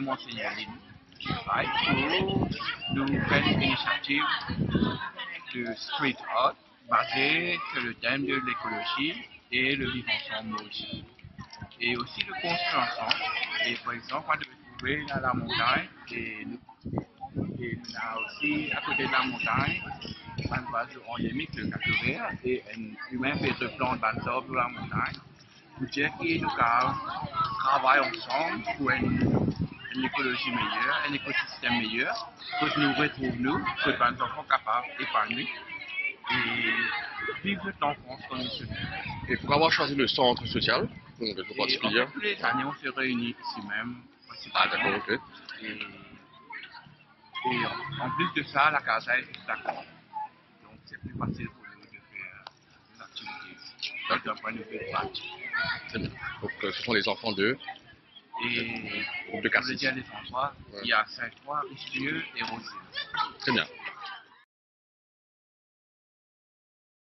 Monseigneur qui travaille pour nous faire une initiative de street art basée sur le thème de l'écologie et le vivre ensemble mauricien. Et aussi le construire ensemble. Et par exemple, on devait trouver à la montagne et là aussi, à côté de la montagne, un oiseau endémique, le cacoréa, et un humain fait se plante dans le sable de la montagne. Pour dire qu'ils nous travaillent ensemble pour une écologie meilleure, un écosystème meilleur, que nous retrouvons nous, que les enfants capables d'épanouir et vivre notre enfance comme nous souhaitons. Et pourquoi avoir choisi le centre social pour une raison particulière? En fait, tous les années, on se réunit ici même. Ah, d'accord, ok. Et en plus de ça, la casa est juste à côté. Donc, c'est plus facile pour nous de faire des activités ici. D'un point de vue pratique. Très bien. Donc, ce sont les enfants d'eux. Et de pour le dire les enfants, il y a Saint-Croix, Richelieu et Rosier. Très bien.